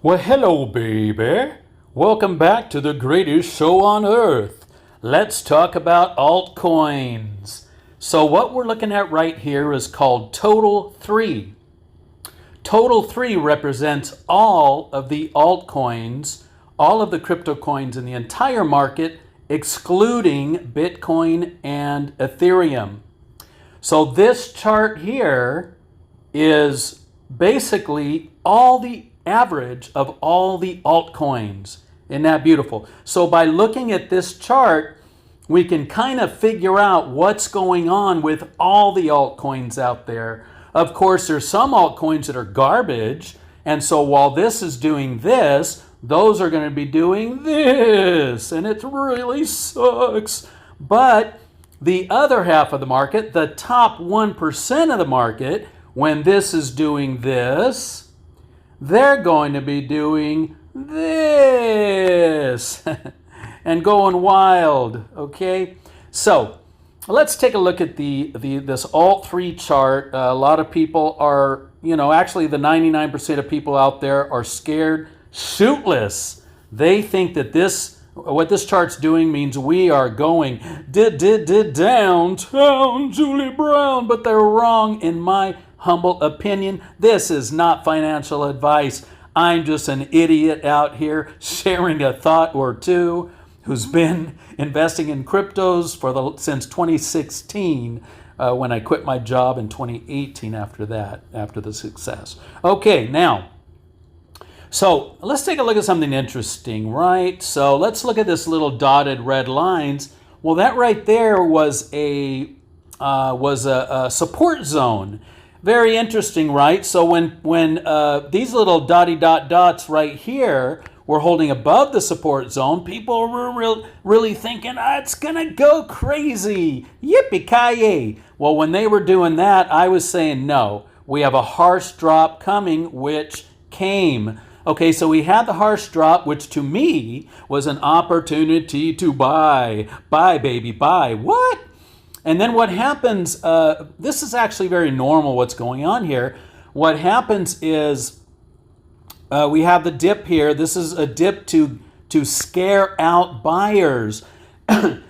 Well, hello, baby. Welcome back to the greatest show on earth. Let's talk about altcoins. So, what we're looking at right here is called Total 3. Total 3 represents all of the altcoins, all of the crypto coins in the entire market, excluding Bitcoin and Ethereum. So, this chart here is basically all the average of all the altcoins. Isn't that beautiful? So by looking at this chart, we can kind of figure out what's going on with all the altcoins out there. Of course, there's some altcoins that are garbage, and so while this is doing this, those are going to be doing this, and it really sucks. But the other half of the market, the top 1% of the market, when this is doing this, they're going to be doing this and going wild, okay? So let's take a look at this alt3 chart. A lot of people are, actually the 99% of people out there are scared shootless. They think that what this chart's doing means we are going downtown, Julie Brown, but they're wrong in my humble opinion. This is not financial advice. I'm just an idiot out here sharing a thought or two who's been investing in cryptos since 2016 when I quit my job in 2018 after the success. Okay, now, so let's take a look at something interesting, right? So let's look at this little dotted red lines. Well, that right there was a support zone. Very interesting, right? So when these little dotty dots right here were holding above the support zone, people were really thinking, it's going to go crazy. Yippee-ki-yay. Well, when they were doing that, I was saying, no, we have a harsh drop coming, which came. Okay, so we had the harsh drop, which to me was an opportunity to buy. Buy, baby, buy. What? And then what happens, this is actually very normal what's going on here. What happens is we have the dip here. This is a dip to scare out buyers. and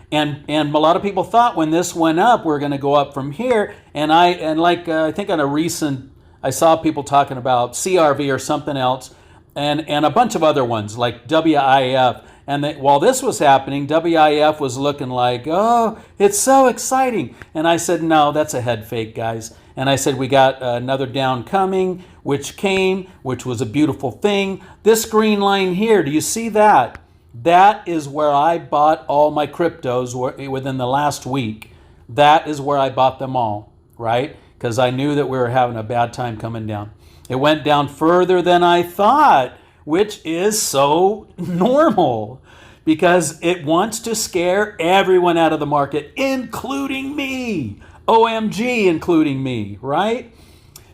a lot of people thought when this went up, we're going to go up from here. I think on a recent, I saw people talking about CRV or something else and a bunch of other ones like WIF. And while this was happening, WIF was looking like, oh, it's so exciting. And I said, no, that's a head fake, guys. And I said, we got another down coming, which came, which was a beautiful thing. This green line here, do you see that? That is where I bought all my cryptos within the last week. That is where I bought them all, right? Because I knew that we were having a bad time coming down. It went down further than I thought, which is so normal because it wants to scare everyone out of the market, including me. OMG, including me, right?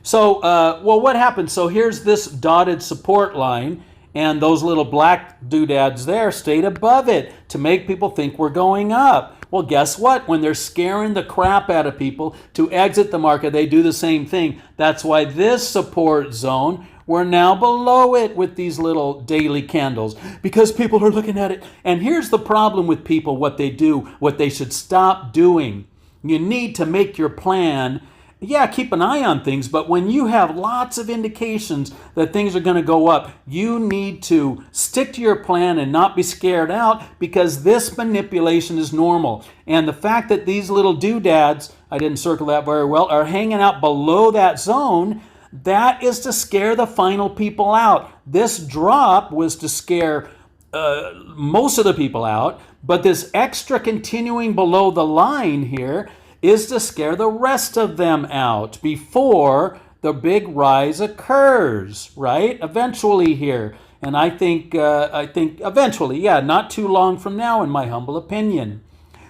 So, well, what happened? So here's this dotted support line, and those little black doodads there stayed above it to make people think we're going up. Well, guess what? When they're scaring the crap out of people to exit the market, they do the same thing. That's why this support zone, we're now below it with these little daily candles because people are looking at it. And here's the problem with people, what they do, what they should stop doing. You need to make your plan. Yeah, keep an eye on things, but when you have lots of indications that things are going to go up, you need to stick to your plan and not be scared out because this manipulation is normal. And the fact that these little doodads, I didn't circle that very well, are hanging out below that zone, that is to scare the final people out. This drop was to scare most of the people out, but this extra continuing below the line here is to scare the rest of them out before the big rise occurs, right? Eventually here. And I think eventually, yeah, not too long from now, in my humble opinion.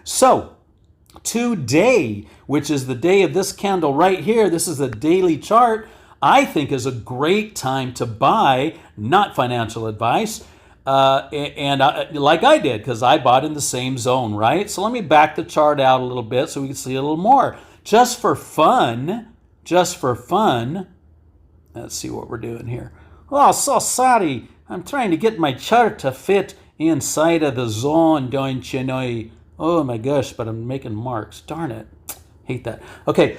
So today, which is the day of this candle right here, this is the daily chart, I think is a great time to buy, not financial advice, like I did, because I bought in the same zone, right? So let me back the chart out a little bit so we can see a little more. Just for fun, let's see what we're doing here. Oh, so sorry. I'm trying to get my chart to fit inside of the zone, don't you know? Oh my gosh, but I'm making marks. Darn it. Hate that. Okay,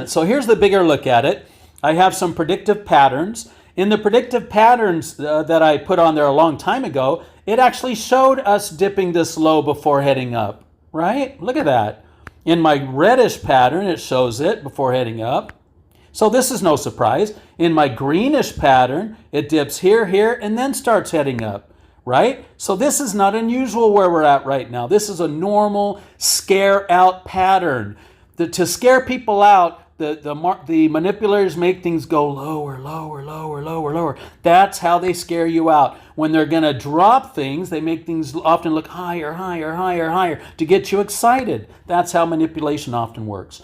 so here's the bigger look at it. I have some predictive patterns. In the predictive patterns that I put on there a long time ago, it actually showed us dipping this low before heading up, right? Look at that. In my reddish pattern, it shows it before heading up. So this is no surprise. In my greenish pattern, it dips here, here, and then starts heading up, right? So this is not unusual where we're at right now. This is a normal scare out pattern. To scare people out, the manipulators make things go lower, lower, lower, lower, lower. That's how they scare you out. When they're going to drop things, they make things often look higher, higher, higher, higher to get you excited. That's how manipulation often works.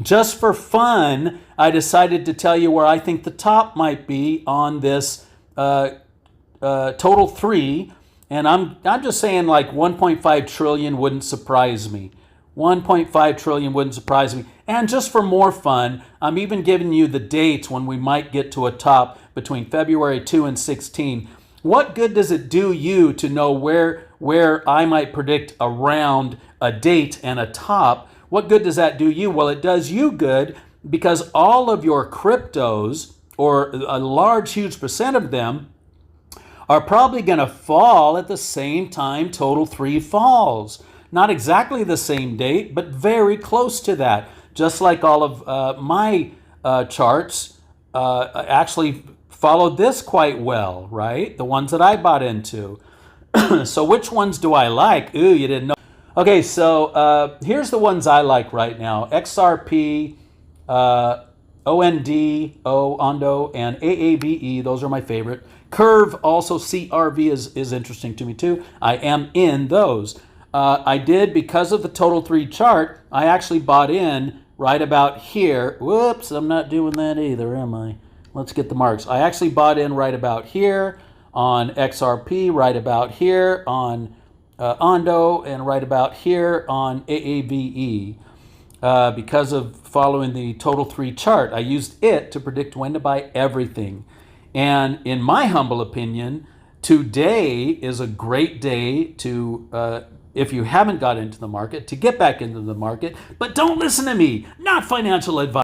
Just for fun, I decided to tell you where I think the top might be on this total 3. And I'm just saying like 1.5 trillion wouldn't surprise me. 1.5 trillion wouldn't surprise me. And just for more fun, I'm even giving you the dates when we might get to a top between February 2 and 16. What good does it do you to know where I might predict around a date and a top? What good does that do you? Well, it does you good because all of your cryptos, or a large, huge percent of them, are probably going to fall at the same time total 3 falls. Not exactly the same date, but very close to that. Just like all of my charts actually followed this quite well, right? The ones that I bought into. So which ones do I like? Ooh, you didn't know. Okay, so here's the ones I like right now. XRP, OND, and AAVE. Those are my favorite. Curve, also CRV is interesting to me too. I am in those. I did, because of the total 3 chart, I actually bought in right about here. Whoops, I'm not doing that either, am I? Let's get the marks. I actually bought in right about here on XRP, right about here on Ondo, and right about here on AAVE. Because of following the total 3 chart, I used it to predict when to buy everything. And in my humble opinion, today is a great day to if you haven't got into the market, to get back into the market. But don't listen to me, not financial advice.